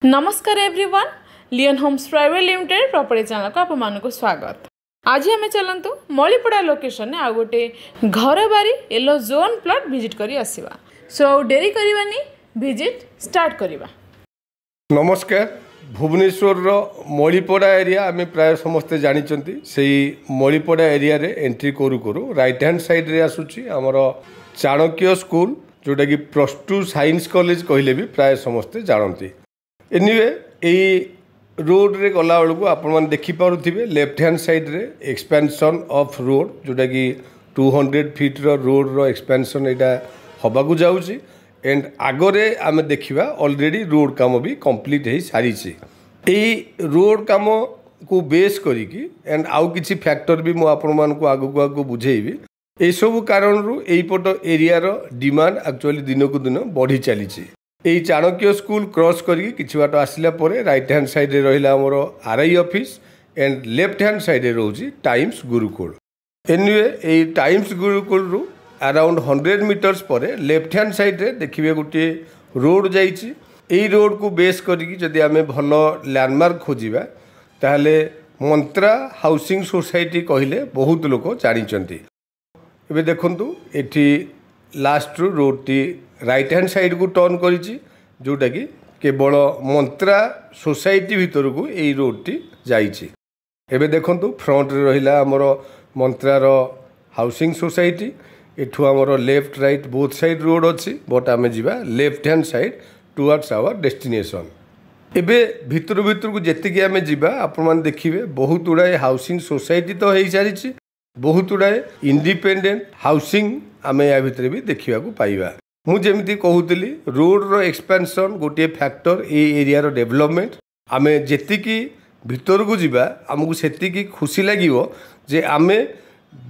नमस्कार everyone, Leon Homes private limited property channel को आपको स्वागत। आज आम चलतु मलीपड़ा लोकेशन ने आ गोटे घर बारी येलो जोन प्लॉट विजिट करी आसीबा। सो डेरी करवानी विजिट स्टार्ट करिबा। नमस्कार। भुवनेश्वर मलीपड़ा एरिया आम प्राय समस्ते जानी से मलीपड़ा एरिया रे एंट्री करू करू राइट हैंड साइड रे आसुची आमर चाणक्य स्कूल जोटा कि +2 साइंस कॉलेज कहले भी प्राय समस्ते जानती। एनीवे यही रोड रे गला बेलू आपण देखिपे लेफ्ट हैंड साइड रे एक्सपेंशन ऑफ रोड जोटा कि 200 फीट रोड रो एक्सपेंशन यहाँ हवाक जाऊँगी एंड आगरे आम देखा ऑलरेडी रोड काम भी कंप्लीट हो सारी। रोड काम को बेस करिकी एंड आउ किसी फैक्टर भी मु आपको आगू बुझेबी। यही सब कारण यहीपट एरिया डिमांड एक्चुअली दिन को दिन बढ़ी चली। यही चाणक्य स्कूल क्रॉस करके किसी बाट आसला राइट हैंड साइड रे रहिला हमर RI office and left hand side रे रोजी टाइम्स गुरुकुल। एनीवे यही टाइम्स गुरुकुल रु अराउंड 100 मीटर्स पर लेफ्ट हैंड साइड रे देखिए गोटे रोड जाइए। यही रोड को बेस करके जदि आम भल लैंडमार्क खोजा ताहले मंत्रा हाउसिंग सोसाइटी कहले बहुत लोग जानी। एबे देखंतु एठी last road T right hand side को टर्न करिछि जोटा कि केवल मंत्रा सोसाइटी भीतर को यही रोड टी जाइछि। एबे देखंतु फ्रंट रे रहिला हमर मंत्रार हाउसिंग सोसाइटी। एठू हमर left right both side road अछि बट आमे जिबा left hand side towards our destination. एबे भीतर को जेतिकी आमे जिबा आपण मान देखिबे बहुत गुड़ाए हाउसिंग सोसाइटी तो हेई सारिछि, बहुत गुड़ाए इंडिपेंडेंट हाउसिंग आमे या भितर भी देखा पाइबा। मु जेमिति कहूली रोड रो एक्सपेंशन गोटे फैक्टर ए एरिया रो डेवलपमेंट। आमे जेतिकी भीतर को जिबा आमको सेतिकी खुशी लागिवो जे आमे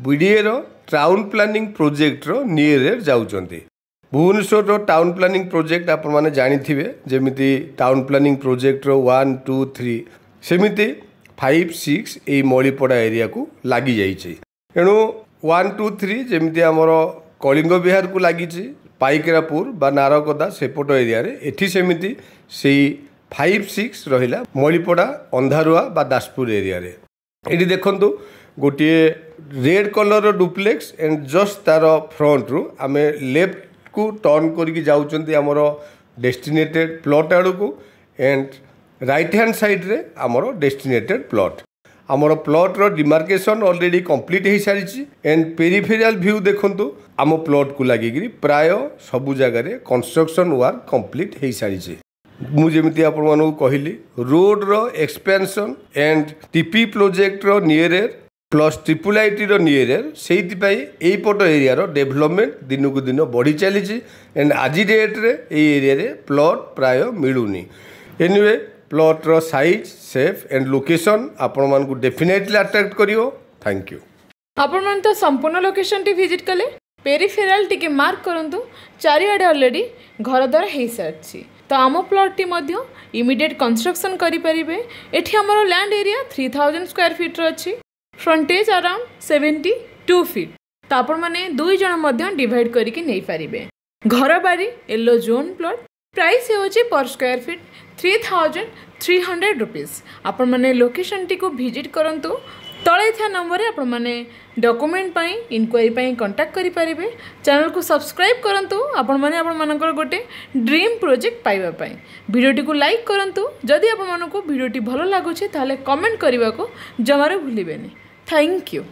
बीडीए रो टाउन प्लानिंग प्रोजेक्ट रो नियर जाउचंती। भुवनेश्वर रो टाउन प्लानिंग प्रोजेक्ट आपण माने जानिथिबे जेमिति टाउन प्लानिंग प्रोजेक्ट रो 1 2 3 सेमिति 5 6 ए मलीपड़ा एरिया को लागी जाइछि। एणु 1 2 3 जेमिति हमर कलिंग विहार को लगी पाइकरापुर बा नारगदा सेपट एरिया रे एठी सेमिति से 5 6 रहिला मलीपड़ा अंधारुआ बा दासपुर एरिया रे। एठी देखंतु गोटे red colour duplex and just तार फ्रंट रु आमे लेफ्ट को टर्न करके जाउचंती हमर डेस्टिनेटेड प्लॉट आड़ को एंड राइट हैंड साइड रे हमर डेस्टिनेटेड प्लॉट। आमर प्लॉट रो डिमार्केशन ऑलरेडी कंप्लीट हो सारी एंड पेरिफेरियल व्यू देखंतु आम प्लॉट को लगिकी प्राय सबु जगह कंस्ट्रक्शन वर्क कंप्लीट हो सारी। मु जेमिति आपण मानू कहली रोड रो एक्सपेंशन एंड टीपी प्रोजेक्ट रो नियर प्लस ट्रिपल आईटी रो नियर से पट एरिया रो डेवलपमेंट दिन को दिन बढ़ी चली एंड आज डेट रे एरिया रे प्लॉट प्राय मिलूनी। एनीवे प्लॉट रो साइज सेफ एंड लोकेशन आपण मान को डेफिनेटली अट्रैक्ट करियो। Thank you. आपण मान तो संपूर्ण लोकेशन टी विजिट कले पेरिफेरल टिके मार्क करंतु चारिआडे ऑलरेडी घर द्वार हे सारछि। तो आम प्लॉट टी मध्य इमीडिएट कंस्ट्रक्शन करि परिबे। एठी हमरो लैंड एरिया 3000 स्क्वायर फीट रो अछि, फ्रंटेज अराउंड 72 फीट। तो आपण माने दुई जण मध्य डिवाइड करिके नै परिबे। घर बारी येलो जोन प्लॉट प्राइस होची पर स्क्वायर फीट 3300 रुपीज। आपण माने लोकेशन टी को विजिट करंतु तळे था नंबर रे आपण माने डॉक्यूमेंट पई इंक्वायरी पई कांटेक्ट करि परिबे। चैनल को सब्सक्राइब करंतु आपण माने आपण मानकर गोटे ड्रीम प्रोजेक्ट पाइबा पई। वीडियो टी को लाइक करंतु। जदि आपण मानको वीडियो टी भलो लागुछि ताले कमेंट करबा को जमारे भूलिबेनी। Thank you.